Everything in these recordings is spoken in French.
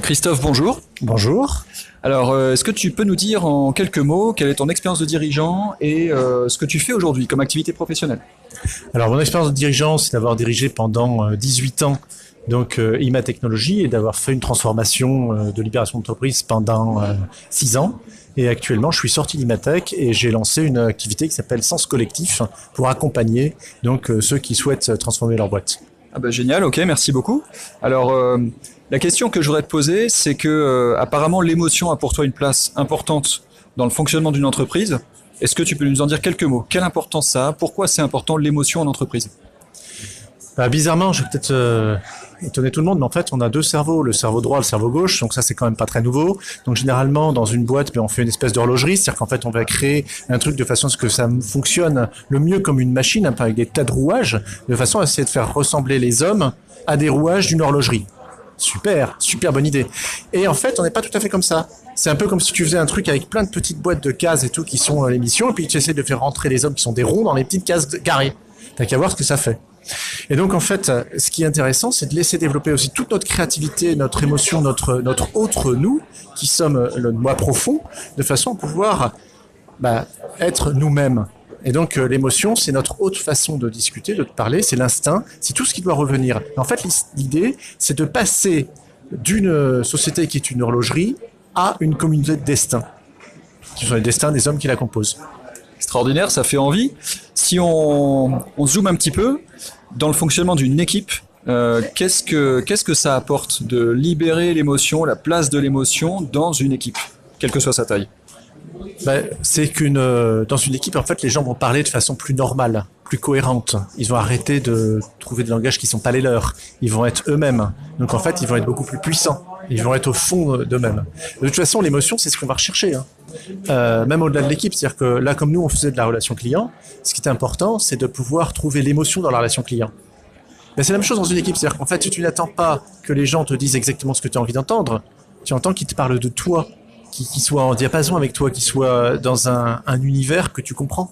Christophe, bonjour. Bonjour. Alors, est-ce que tu peux nous dire en quelques mots quelle est ton expérience de dirigeant et ce que tu fais aujourd'hui comme activité professionnelle? Alors, mon expérience de dirigeant, c'est d'avoir dirigé pendant 18 ans donc IMA Technologies et d'avoir fait une transformation de libération d'entreprise pendant 6 ans. Et actuellement, je suis sorti d'Imatech et j'ai lancé une activité qui s'appelle Sens Collectif pour accompagner donc ceux qui souhaitent transformer leur boîte. Ah bah génial, ok, merci beaucoup. Alors, la question que je voudrais te poser, c'est que apparemment l'émotion a pour toi une place importante dans le fonctionnement d'une entreprise. Est-ce que tu peux nous en dire quelques mots? Quelle importance ça a? Pourquoi c'est important l'émotion en entreprise? Bizarrement, je vais peut-être étonner tout le monde, mais en fait, on a deux cerveaux, le cerveau droit et le cerveau gauche, donc ça, c'est quand même pas très nouveau. Donc, généralement, dans une boîte, on fait une espèce d'horlogerie, c'est-à-dire qu'en fait, on va créer un truc de façon à ce que ça fonctionne le mieux comme une machine, un peu avec des tas de rouages, de façon à essayer de faire ressembler les hommes à des rouages d'une horlogerie. Super, super bonne idée. Et en fait, on n'est pas tout à fait comme ça. C'est un peu comme si tu faisais un truc avec plein de petites boîtes de cases et tout qui sont l'émission, et puis tu essaies de faire rentrer les hommes qui sont des ronds dans les petites cases carrées. T'as qu'à voir ce que ça fait. Et donc, en fait, ce qui est intéressant, c'est de laisser développer aussi toute notre créativité, notre émotion, notre autre nous, qui sommes le moi profond, de façon à pouvoir être nous-mêmes. Et donc, l'émotion, c'est notre autre façon de discuter, de parler, c'est l'instinct, c'est tout ce qui doit revenir. En fait, l'idée, c'est de passer d'une société qui est une horlogerie à une communauté de destin, qui sont les destins des hommes qui la composent. Extraordinaire, ça fait envie. Si on zoome un petit peu, dans le fonctionnement d'une équipe, qu'est-ce que ça apporte de libérer l'émotion, la place de l'émotion dans une équipe, quelle que soit sa taille? C'est dans une équipe, en fait, les gens vont parler de façon plus normale, plus cohérente. Ils vont arrêter de trouver des langages qui sont pas les leurs. Ils vont être eux-mêmes. Donc, en fait, ils vont être beaucoup plus puissants. Ils vont être au fond d'eux-mêmes. De toute façon, l'émotion, c'est ce qu'on va rechercher, même au-delà de l'équipe. C'est-à-dire que là, comme nous, on faisait de la relation client, ce qui est important, c'est de pouvoir trouver l'émotion dans la relation client. C'est la même chose dans une équipe. C'est-à-dire qu'en fait, si tu n'attends pas que les gens te disent exactement ce que tu as envie d'entendre, tu entends qu'ils te parlent de toi, qui soit en diapason avec toi, qui soit dans un univers que tu comprends.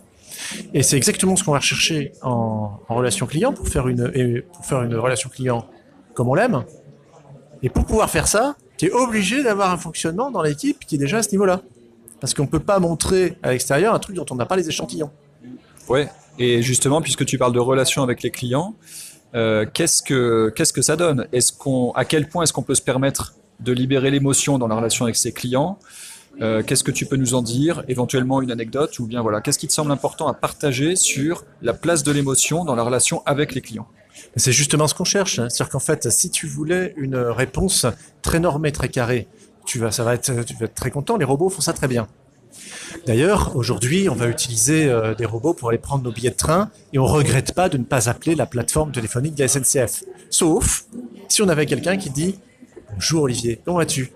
Et c'est exactement ce qu'on va rechercher en relation client pour faire une relation client comme on l'aime. Et pour pouvoir faire ça, tu es obligé d'avoir un fonctionnement dans l'équipe qui est déjà à ce niveau-là. Parce qu'on ne peut pas montrer à l'extérieur un truc dont on n'a pas les échantillons. Ouais, et justement, puisque tu parles de relation avec les clients, qu'est-ce que ça donne? À quel point est-ce qu'on peut se permettre de libérer l'émotion dans la relation avec ses clients? Qu'est-ce que tu peux nous en dire? Éventuellement une anecdote, ou bien voilà, qu'est-ce qui te semble important à partager sur la place de l'émotion dans la relation avec les clients? C'est justement ce qu'on cherche. C'est-à-dire qu'en fait, si tu voulais une réponse très normée, très carrée, tu vas être très content. Les robots font ça très bien. D'ailleurs, aujourd'hui, on va utiliser des robots pour aller prendre nos billets de train et on regrette pas de ne pas appeler la plateforme téléphonique de la SNCF. Sauf si on avait quelqu'un qui dit « Bonjour Olivier, comment vas-tu ?»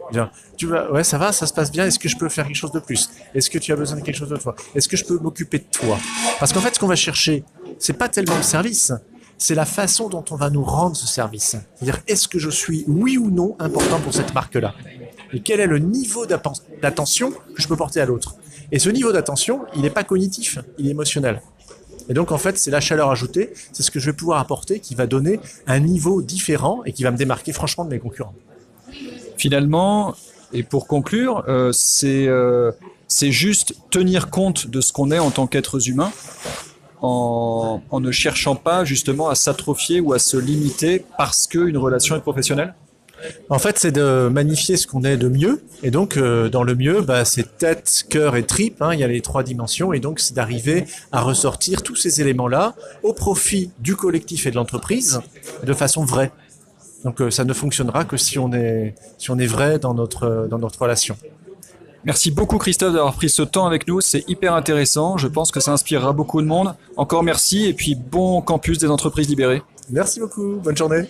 Ouais, ça va, ça se passe bien. Est-ce que je peux faire quelque chose de plus? Est-ce que tu as besoin de quelque chose de toi? Est-ce que je peux m'occuper de toi? Parce qu'en fait, ce qu'on va chercher, c'est pas tellement le service, c'est la façon dont on va nous rendre ce service. C'est-à-dire, est-ce que je suis, oui ou non, important pour cette marque-là? Et quel est le niveau d'attention que je peux porter à l'autre? Et ce niveau d'attention, il n'est pas cognitif, il est émotionnel. Et donc, en fait, c'est la chaleur ajoutée, c'est ce que je vais pouvoir apporter qui va donner un niveau différent et qui va me démarquer franchement de mes concurrents. Finalement, et pour conclure, c'est juste tenir compte de ce qu'on est en tant qu'êtres humains, en ne cherchant pas justement à s'atrophier ou à se limiter parce qu'une relation est professionnelle? En fait, c'est de magnifier ce qu'on est de mieux. Et donc, dans le mieux, c'est tête, cœur et tripes. Il y a les 3 dimensions. Et donc, c'est d'arriver à ressortir tous ces éléments-là au profit du collectif et de l'entreprise de façon vraie. Donc, ça ne fonctionnera que si on est vrai dans notre relation. Merci beaucoup Christophe d'avoir pris ce temps avec nous, c'est hyper intéressant, je pense que ça inspirera beaucoup de monde. Encore merci et puis bon campus des entreprises libérées. Merci beaucoup, bonne journée.